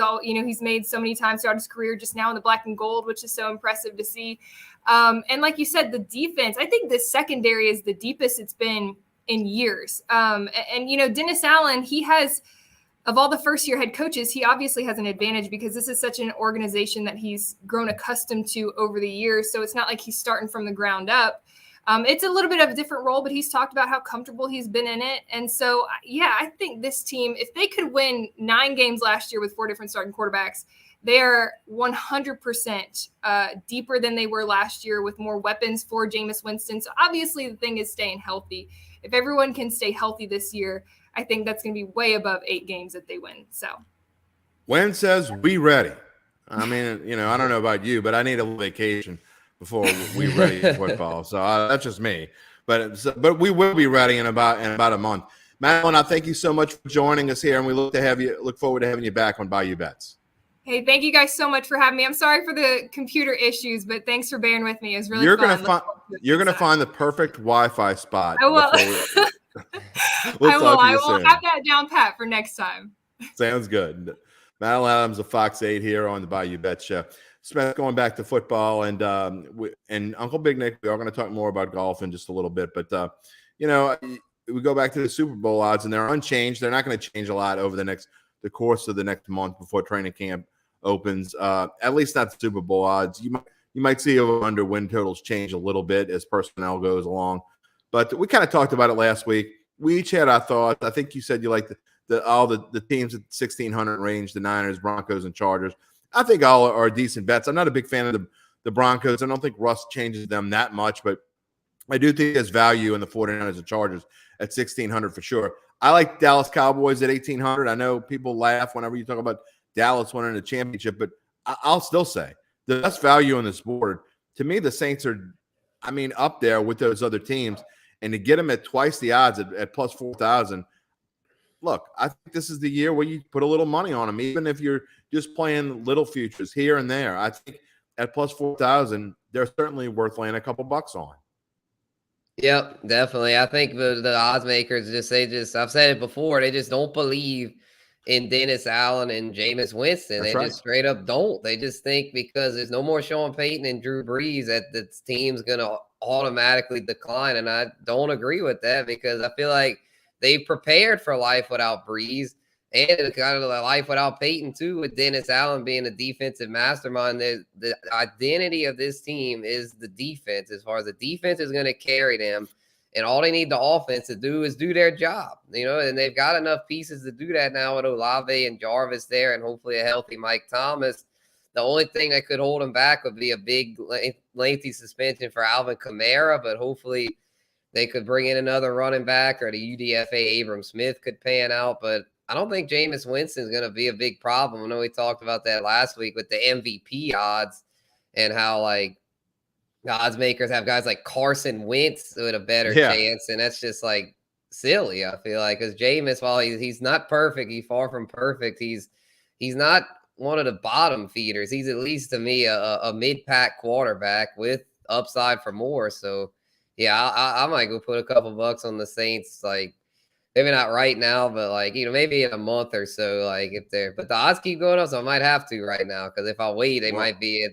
made so many times throughout his career, just now in the black and gold, which is so impressive to see. And like you said, the defense, I think the secondary is the deepest it's been in years. Dennis Allen, he has, of all the first-year head coaches, he obviously has an advantage because this is such an organization that he's grown accustomed to over the years. So it's not like he's starting from the ground up. It's a little bit of a different role, but he's talked about how comfortable he's been in it. And so, yeah, I think this team, if they could win 9 games last year with 4 different starting quarterbacks, they are 100% deeper than they were last year with more weapons for Jameis Winston. So obviously the thing is staying healthy. If everyone can stay healthy this year, I think that's going to be way above 8 games that they win. So Wen says we ready. I mean, I don't know about you, but I need a vacation before we ready for football. So that's just me. But we will be ready in about a month. Madeline, I thank you so much for joining us here, and we look forward to having you back on Bayou Bets. Hey, thank you guys so much for having me. I'm sorry for the computer issues, but thanks for bearing with me. It was really fun. You're gonna find the perfect Wi-Fi spot. I will. I will have that down pat for next time. Sounds good. Madeline Adams of FOX-8 here on the Bayou Bets show. Spence, going back to football and Uncle Big Nick, we are going to talk more about golf in just a little bit, but we go back to the Super Bowl odds and they're unchanged. They're not going to change a lot over the course of the next month before training camp opens. At least not the Super Bowl odds. You might see over/under win totals change a little bit as personnel goes along, but we kind of talked about it last week. We each had our thoughts. I think you said you like all the teams at 1,600 range, the Niners, Broncos, and Chargers. I think all are decent bets. I'm not a big fan of the Broncos. I don't think Russ changes them that much, but I do think there's value in the 49ers and Chargers at 1,600 for sure. I like Dallas Cowboys at 1,800. I know people laugh whenever you talk about Dallas winning a championship, but I'll still say the best value on this board, to me, the Saints are I mean, up there with those other teams, and to get them at twice the odds at plus 4,000. Look, I think this is the year where you put a little money on them, even if you're just playing little futures here and there. I think at plus 4,000, they're certainly worth laying a couple bucks on. Yep, definitely. I think the odds makers I've said it before, they just don't believe in Dennis Allen and Jameis Winston. That's They right. just straight up don't. They just think because there's no more Sean Payton and Drew Brees that the team's going to automatically decline. And I don't agree with that because I feel like they prepared for life without Brees and kind of a life without Peyton too, with Dennis Allen being a defensive mastermind. The identity of this team is the defense. As far as the defense is going to carry them, and all they need the offense to do is do their job, and they've got enough pieces to do that now with Olave and Jarvis there, and hopefully a healthy Mike Thomas. The only thing that could hold him back would be a big, lengthy suspension for Alvin Kamara, but hopefully they could bring in another running back, or the UDFA Abram Smith could pan out. But I don't think Jameis Winston is going to be a big problem. I know we talked about that last week with the MVP odds and how, like, the odds makers have guys like Carson Wentz with a better chance, and that's just, like, silly, I feel like. Because Jameis, while he's not perfect, he's far from perfect, he's not one of the bottom feeders. He's at least, to me, a mid-pack quarterback with upside for more. So, yeah, I might go put a couple bucks on the Saints, like, maybe not right now, but like, maybe in a month or so, like if they're, but the odds keep going up, so I might have to right now. Cause if I wait, they might be at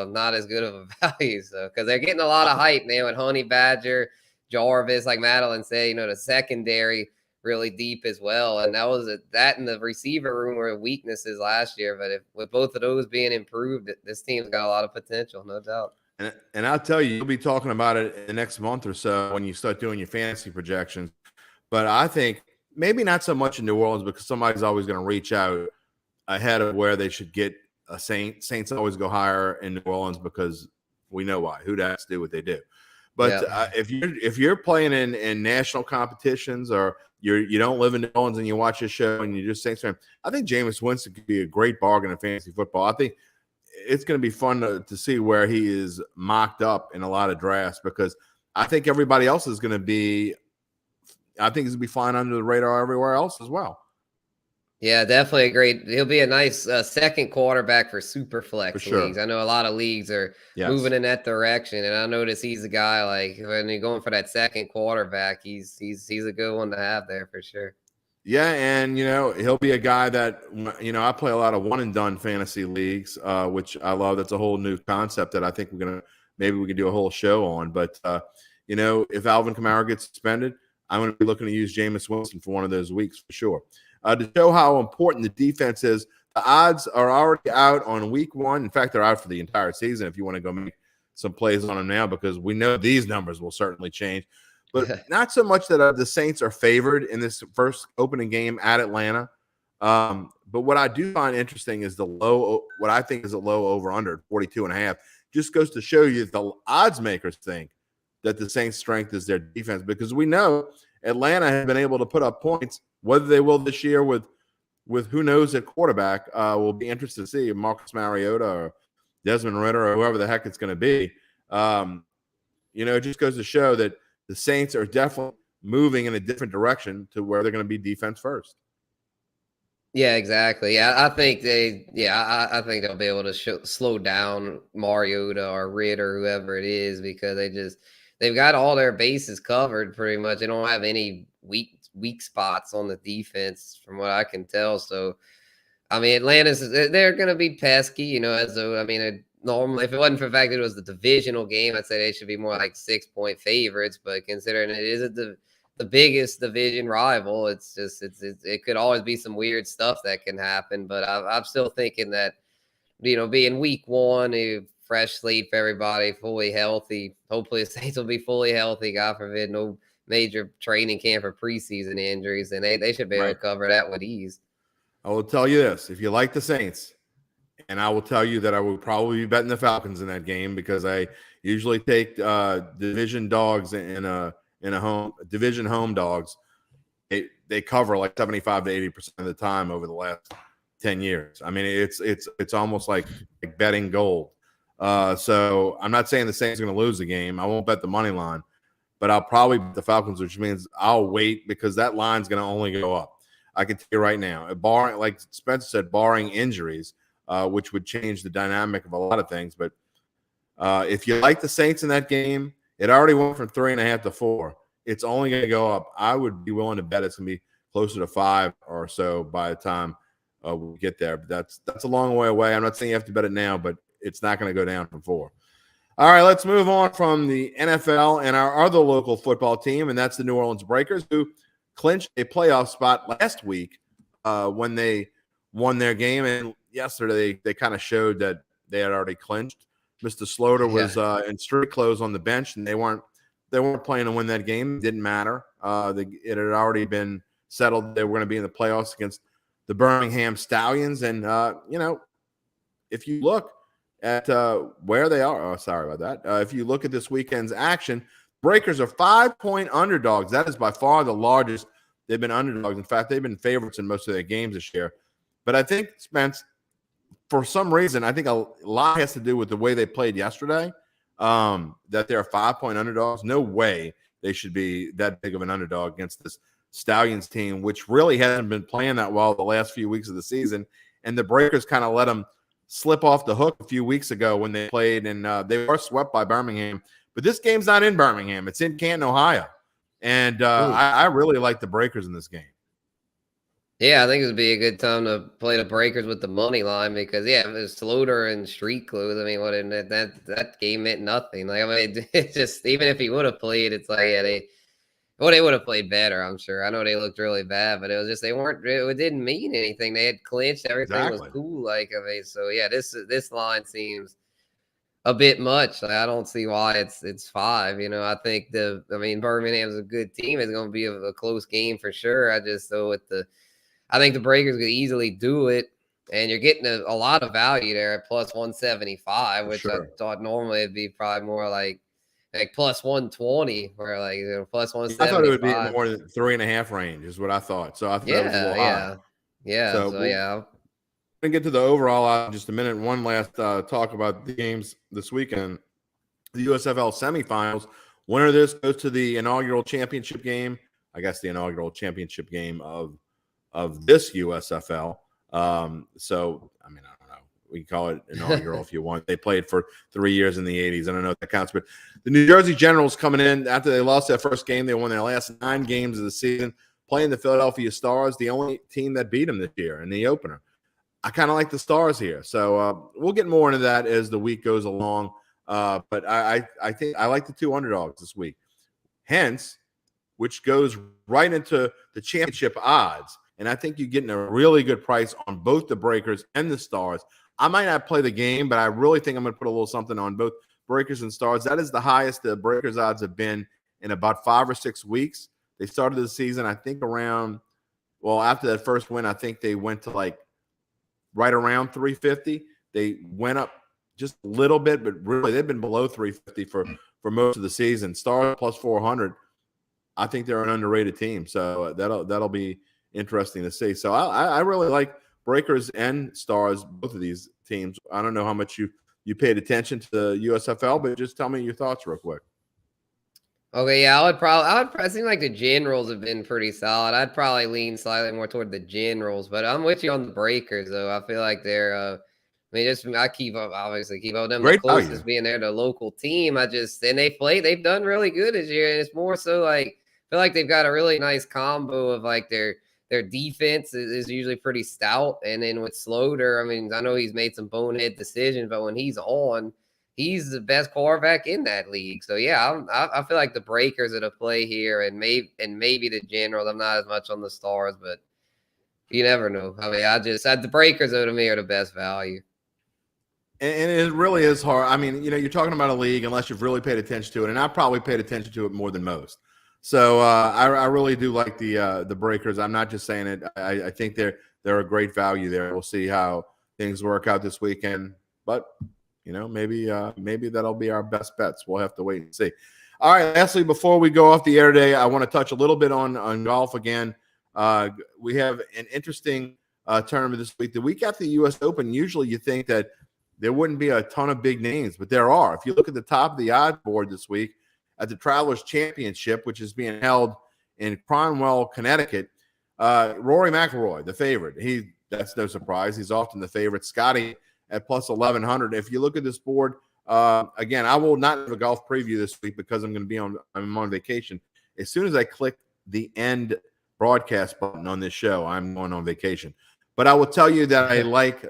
not as good of a value. So, cause they're getting a lot of hype, man, with Honey Badger, Jarvis, like Madeline said, the secondary really deep as well. And that in the receiver room were weaknesses last year. But with both of those being improved, this team's got a lot of potential, no doubt. And I'll tell you, you'll be talking about it in the next month or so when you start doing your fantasy projections. But I think maybe not so much in New Orleans because somebody's always going to reach out ahead of where they should get a Saint. Saints always go higher in New Orleans because we know why. Who has to do what they do. But if you're playing in national competitions or you don't live in New Orleans and you watch this show and you're just Saints fan, I think Jameis Winston could be a great bargain in fantasy football. I think it's going to be fun to see where he is mocked up in a lot of drafts because I think everybody else is going to be. I think he's going to be flying under the radar everywhere else as well. Yeah, definitely great. He'll be a nice second quarterback for super flex leagues. I know a lot of leagues are moving in that direction, and I notice he's a guy like when you're going for that second quarterback, he's a good one to have there for sure. Yeah, and he'll be a guy that I play a lot of one and done fantasy leagues, which I love. That's a whole new concept that I think maybe we can do a whole show on. But if Alvin Kamara gets suspended, I'm going to be looking to use Jameis Winston for one of those weeks for sure. To show how important the defense is, the odds are already out on week 1. In fact, they're out for the entire season if you want to go make some plays on them now because we know these numbers will certainly change. But not so much that the Saints are favored in this first opening game at Atlanta. But what I do find interesting is what I think is a low over-under, 42.5. Just goes to show you that the odds makers think that the Saints' strength is their defense because we know Atlanta have been able to put up points. Whether they will this year with who knows at quarterback, we'll be interested to see Marcus Mariota or Desmond Ritter or whoever the heck it's going to be. It just goes to show that the Saints are definitely moving in a different direction to where they're going to be defense first. Yeah, exactly. Yeah, I think I think they'll be able to slow down Mariota or Ritter, whoever it is, because they've got all their bases covered pretty much. They don't have any weak spots on the defense from what I can tell. So, I mean, they're going to be pesky, normally, if it wasn't for the fact that it was the divisional game, I'd say they should be more like 6-point favorites. But considering it is the biggest division rival, it could always be some weird stuff that can happen. But I'm still thinking that, being week 1, a fresh slate for everybody, fully healthy. Hopefully the Saints will be fully healthy. God forbid, no major training camp or preseason injuries, and they should be able to cover that with ease. I will tell you this: if you like the Saints, and I will tell you that I will probably be betting the Falcons in that game because I usually take division dogs in a division home dogs. They cover like 75 to 80% of the time over the last 10 years. I mean, it's almost like betting gold. So I'm not saying the Saints are going to lose the game. I won't bet the money line, but I'll probably bet the Falcons, which means I'll wait because that line's going to only go up. I can tell you right now, barring, like Spencer said, barring injuries, which would change the dynamic of a lot of things. But if you like the Saints in that game, it already went from 3.5 to 4. It's only going to go up. I would be willing to bet it's going to be closer to 5 or so by the time we get there. But that's a long way away. I'm not saying you have to bet it now, but it's not going to go down from 4. All right, let's move on from the NFL and our other local football team, and that's the New Orleans Breakers, who clinched a playoff spot last week when they won their game. And yesterday they kind of showed that they had already clinched. Mr. Slaughter was in street clothes on the bench, and they weren't playing to win that game. It didn't matter. It had already been settled. They were going to be in the playoffs against the Birmingham Stallions. And, if you look at where they are, sorry about that. If you look at this weekend's action, Breakers are 5-point underdogs. That is by far the largest they've been underdogs. In fact, they've been favorites in most of their games this year. But I think, Spence, for some reason, I think a lot has to do with the way they played yesterday, that they're 5-point underdogs. No way they should be that big of an underdog against this Stallions team, which really hasn't been playing that well the last few weeks of the season. And the Breakers kind of let them slip off the hook a few weeks ago when they played, and they were swept by Birmingham. But this game's not in Birmingham. It's in Canton, Ohio. And I really like the Breakers in this game. Yeah, I think it would be a good time to play the Breakers with the money line because, if it was Slaughter and street clothes, I mean, that game meant nothing. Like, I mean, it's just, even if he would have played, it's like, they would have played better, I'm sure. I know they looked really bad, but it was just, it didn't mean anything. They had clinched. Everything was cool. Like, I mean, so yeah, this line seems a bit much. Like, I don't see why it's 5. I think Birmingham's a good team. It's going to be a close game for sure. I think the Breakers could easily do it, and you're getting a lot of value there at plus 175, which I thought normally it'd be probably more like plus 120, where plus 175. I thought it would be more than 3.5 range is what I thought. So I thought it was a little high. Yeah. So we're gonna get to the overall in just a minute. One last talk about the games this weekend. The USFL semifinals. Winner of this goes to the inaugural championship game. I guess the inaugural championship game of this USFL. So, I mean, I don't know. We can call it inaugural if you want. They played for 3 years in the 80s. I don't know if that counts. But the New Jersey Generals coming in after they lost their first game. They won their last 9 games of the season, playing the Philadelphia Stars, the only team that beat them this year in the opener. I kind of like the Stars here. So we'll get more into that as the week goes along. But I think I like the 2 underdogs this week. Hence, which goes right into the championship odds. And I think you're getting a really good price on both the Breakers and the Stars. I might not play the game, but I really think I'm going to put a little something on both Breakers and Stars. That is the highest the Breakers odds have been in about 5 or 6 weeks. They started the season, I think, after that first win, I think they went to right around 350. They went up just a little bit, but really they've been below 350 for most of the season. Stars plus 400. I think they're an underrated team, so that'll be interesting to see. So I really like Breakers and Stars, both of these teams. I don't know how much you paid attention to the USFL, but just tell me your thoughts real quick. Okay, yeah, I would probably seem like the Generals have been pretty solid. I'd probably lean slightly more toward the Generals, but I'm with you on the Breakers though. I feel like they're I keep up them Great the closest value. being they're the local team. They've done really good this year, and it's more so I feel like they've got a really nice combo of their defense is usually pretty stout, and then with Slaughter, I know he's made some bonehead decisions, but when he's on, he's the best quarterback in that league. So yeah, I feel like the Breakers are the play here, and maybe the Generals. I'm not as much on the Stars, but you never know. The Breakers to me are the best value. And it really is hard. I mean, you're talking about a league unless you've really paid attention to it, and I probably paid attention to it more than most. So I really do like the Breakers. I'm not just saying it. I think they're a great value there. We'll see how things work out this weekend, but maybe that'll be our best bets. We'll have to wait and see. All right, lastly, before we go off the air today, I want to touch a little bit on golf again. We have an interesting tournament this week. The week after the U.S. Open, usually you think that there wouldn't be a ton of big names, but there are. If you look at the top of the odds board this week at the Travelers Championship, which is being held in Cromwell, Connecticut, Rory McIlroy, the favorite. That's no surprise. He's often the favorite. Scotty at plus 1,100. If you look at this board, again, I will not have a golf preview this week because I'm on vacation. As soon as I click the end broadcast button on this show, I'm going on vacation. But I will tell you that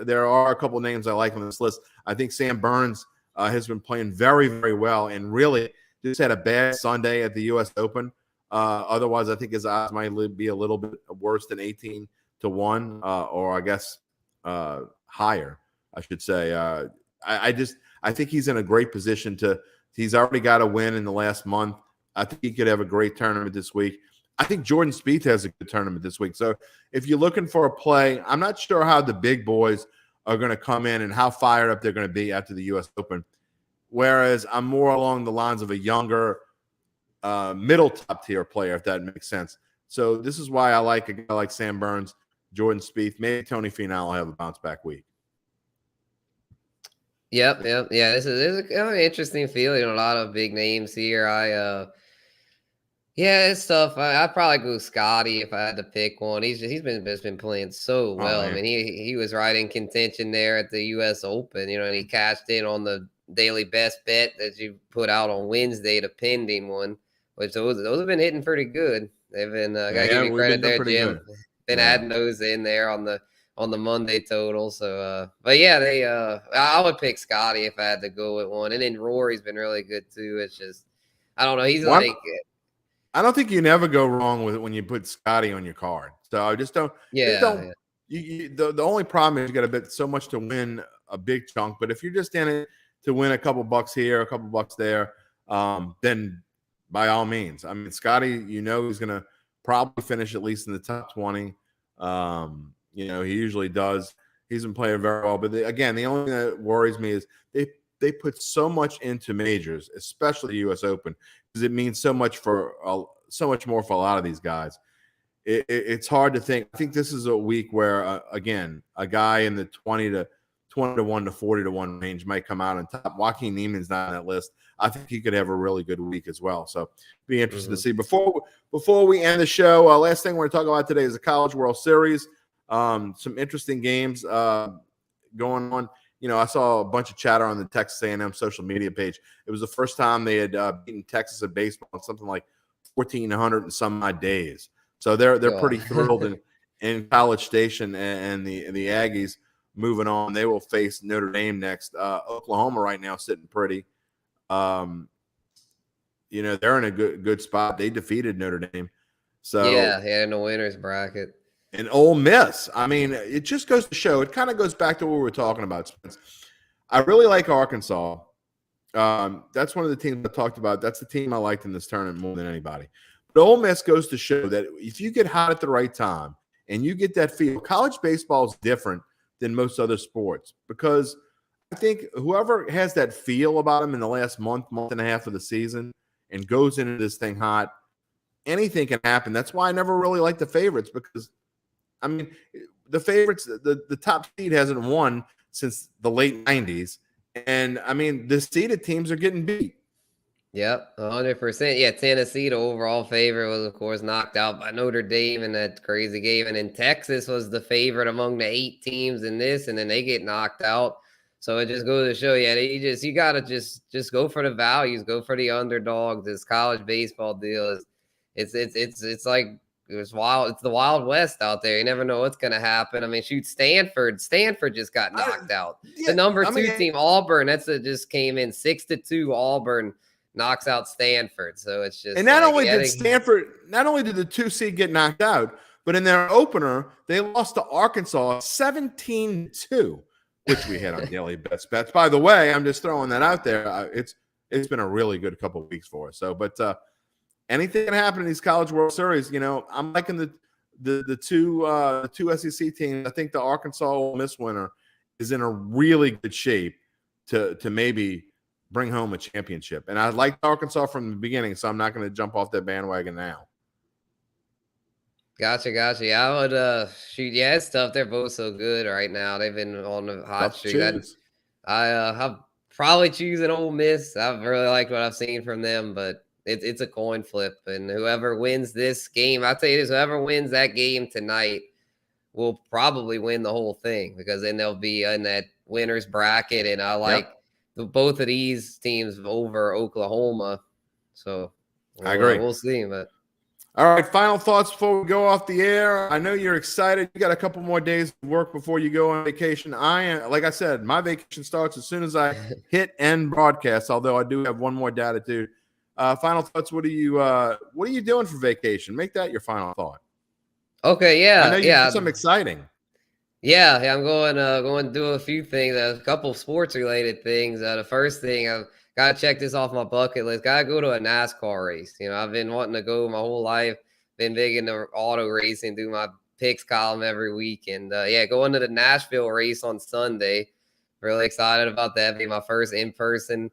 there are a couple of names I like on this list. I think Sam Burns has been playing very, very well and really just had a bad Sunday at the U.S. Open. Otherwise, I think his odds might be a little bit worse than 18-1, or I guess higher, I should say. I think he's in a great position he's already got a win in the last month. I think he could have a great tournament this week. I think Jordan Spieth has a good tournament this week. So if you're looking for a play, I'm not sure how the big boys are going to come in and how fired up they're going to be after the U.S. Open. Whereas I'm more along the lines of a younger, middle top tier player, if that makes sense. So this is why I like a guy like Sam Burns, Jordan Spieth, maybe Tony Finau will have a bounce back week. Yep. Yeah, this is a kind of interesting field. A lot of big names here. It's tough. I'd probably go Scotty if I had to pick one. He's been playing so well. I mean, he was right in contention there at the U.S. Open, and he cashed in on the daily best bet that you put out on Wednesday, the pending one, which those have been hitting pretty good. They've been gotta give you credit there, Jim. Good. Been adding those in there on the Monday total. So but yeah, I would pick Scotty if I had to go with one. And then Rory's been really good too. It's just I don't know. He's I don't think you never go wrong with it when you put Scotty on your card. So I just don't. Yeah. The only problem is you got to bet so much to win a big chunk. But if you're just in it to win a couple bucks here, a couple bucks there, then by all means. I mean, Scotty, he's going to probably finish at least in the top 20. He usually does. He's been playing very well. But again, the only thing that worries me is they put so much into majors, especially the U.S. Open, because it means so much more for a lot of these guys. It's hard to think. I think this is a week where, again, a guy in the 20 to 1 to 40 to 1 range might come out on top. Joaquin Neiman's not on that list. I think he could have a really good week as well. So be interested to see. Before we end the show, last thing we're going to talk about today is the College World Series. Some interesting games going on. I saw a bunch of chatter on the Texas A&M social media page. It was the first time they had beaten Texas at baseball in something like 1,400 and some odd days. So they're pretty thrilled in College Station, and the Aggies moving on. They will face Notre Dame next. Oklahoma right now sitting pretty. They're in a good spot. They defeated Notre Dame. So in the winner's bracket. And Ole Miss, I mean, it just goes to show. It kind of goes back to what we were talking about, Spence. I really like Arkansas. That's one of the teams I talked about. That's the team I liked in this tournament more than anybody. But Ole Miss goes to show that if you get hot at the right time and you get that feel, college baseball is different than most other sports because I think whoever has that feel about them in the last month and a half of the season and goes into this thing hot, anything can happen. That's why I never really liked the favorites because – I mean, the favorites, the top seed hasn't won since the late 90s. And, I mean, the seeded teams are getting beat. Yep, 100%. Yeah, Tennessee, the overall favorite, was, of course, knocked out by Notre Dame in that crazy game. And then Texas was the favorite among the 8 teams in this, and then they get knocked out. So it just goes to show you got to just go for the values, go for the underdogs. This college baseball deal it's like – it was wild. It's the Wild West out there. You never know what's going to happen. I mean, shoot, Stanford just got knocked out. The number 2 team, Auburn, just came in 6-2. Auburn knocks out Stanford. So it's just. And not only did the 2 seed get knocked out, but in their opener, they lost to Arkansas 17-2, which we had on daily bets. By the way, I'm just throwing that out there. It's been a really good couple of weeks for us. So, but. Anything can happen in these College World Series. I'm liking the two SEC teams. I think the Arkansas Ole Miss winner is in a really good shape to maybe bring home a championship. And I liked Arkansas from the beginning, so I'm not going to jump off that bandwagon now. Gotcha. I would shoot. Yeah, it's tough. They're both so good right now. They've been on the hot streak. I'm probably choosing Ole Miss. I've really liked what I've seen from them, but it's a coin flip. And whoever wins this game, I'll tell you this, whoever wins that game tonight will probably win the whole thing, because then they'll be in that winner's bracket. And I like both of these teams over Oklahoma. So I agree. We'll see. But all right, final thoughts before we go off the air. I know you're excited. You got a couple more days of work before you go on vacation. Like I said, my vacation starts as soon as I hit end broadcast, although I do have one more data too. Final thoughts. What are you doing for vacation? Make that your final thought. Okay, yeah. I know you did something exciting. Yeah, I'm going to do a few things, a couple sports related things. The first thing, I've got to check this off my bucket list. Got to go to a NASCAR race. I've been wanting to go my whole life. Been big into auto racing, do my picks column every week. And going to the Nashville race on Sunday. Really excited about that. Be my first in-person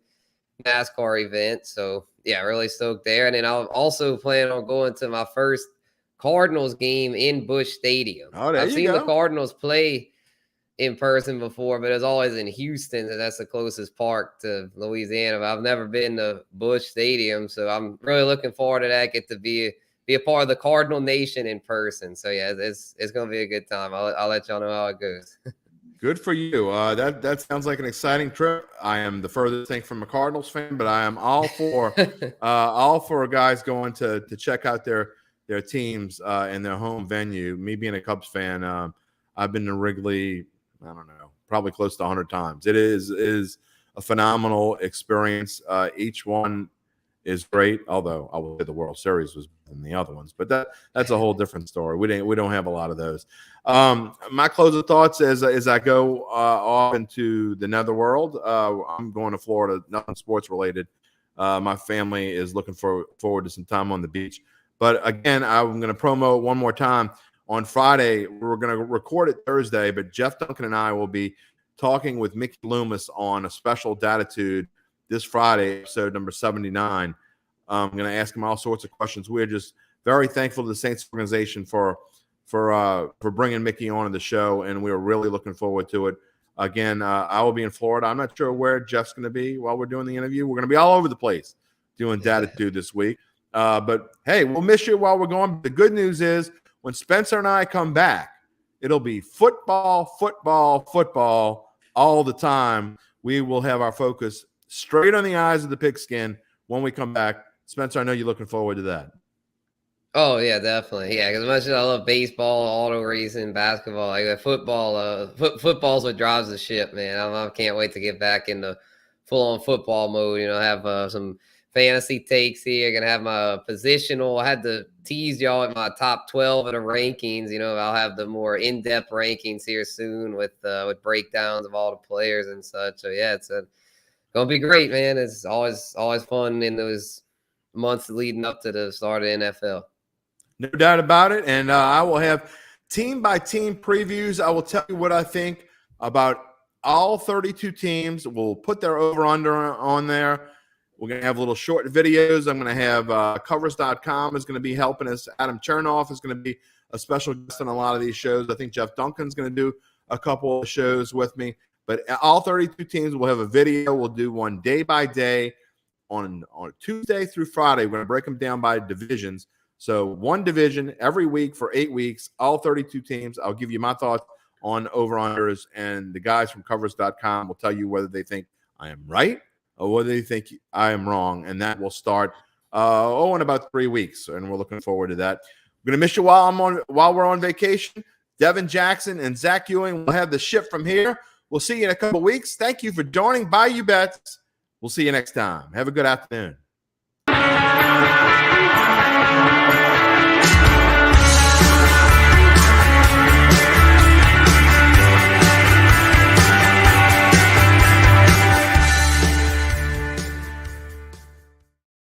NASCAR event. So yeah, really stoked there. And then I'll also plan on going to my first Cardinals game in Busch Stadium. Oh, I've seen the Cardinals play in person before, but it's always in Houston, and that's the closest park to Louisiana. But I've never been to Busch Stadium, so I'm really looking forward to that. Get to be a part of the Cardinal Nation in person. So yeah, it's going to be a good time. I'll let y'all know how it goes. Good for you. That sounds like an exciting trip. I am the furthest thing from a Cardinals fan, but I am all for guys going to check out their teams in their home venue. Me being a Cubs fan, I've been to Wrigley, I don't know, probably close to 100 times. It is a phenomenal experience. Each one is great, although I will say the World Series was better than the other ones, but that's a whole different story. We don't have a lot of those. My closing thoughts as I go off into the netherworld, I'm going to Florida, nothing sports related. My family is looking forward to some time on the beach. But again, I'm going to promo one more time. On Friday, we're going to record it Thursday, but Jeff Duncan and I will be talking with Mickey Loomis on a special Datitude this Friday, episode number 79. I'm going to ask him all sorts of questions. We're just very thankful to the Saints organization for bringing Mickey on the show, and we're really looking forward to it. Again, I will be in Florida. I'm not sure where Jeff's going to be while we're doing the interview. We're going to be all over the place doing Datitude this week. But hey, we'll miss you while we're going. The good news is when Spencer and I come back, it'll be football all the time. We will have our focus straight on the eyes of the pigskin when we come back. Spencer, I know you're looking forward to that. Oh yeah, definitely. Yeah, because as much as I love baseball, auto racing, basketball, like football, football's what drives the ship, man. I can't wait to get back into full-on football mode. Have some fantasy takes here. Gonna have my positional. I had to tease y'all at my top 12 of the rankings. I'll have the more in-depth rankings here soon with breakdowns of all the players and such. So yeah, it's gonna be great, man. It's always fun in those months leading up to the start of the NFL. No doubt about it. And I will have team by team previews. I will tell you what I think about all 32 teams. We'll put their over-under on there. We're going to have little short videos. I'm going to have covers.com is going to be helping us. Adam Chernoff is going to be a special guest on a lot of these shows. I think Jeff Duncan's going to do a couple of shows with me. But all 32 teams will have a video. We'll do one day by day on Tuesday through Friday. We're going to break them down by divisions. So one division every week for 8 weeks, all 32 teams. I'll give you my thoughts on over-unders, and the guys from covers.com will tell you whether they think I am right or whether they think I am wrong. And that will start in about 3 weeks, and we're looking forward to that. We're going to miss you while we're on vacation. Devin Jackson and Zach Ewing will have the ship from here. We'll see you in a couple weeks. Thank you for joining Bayou Bets. We'll see you next time. Have a good afternoon.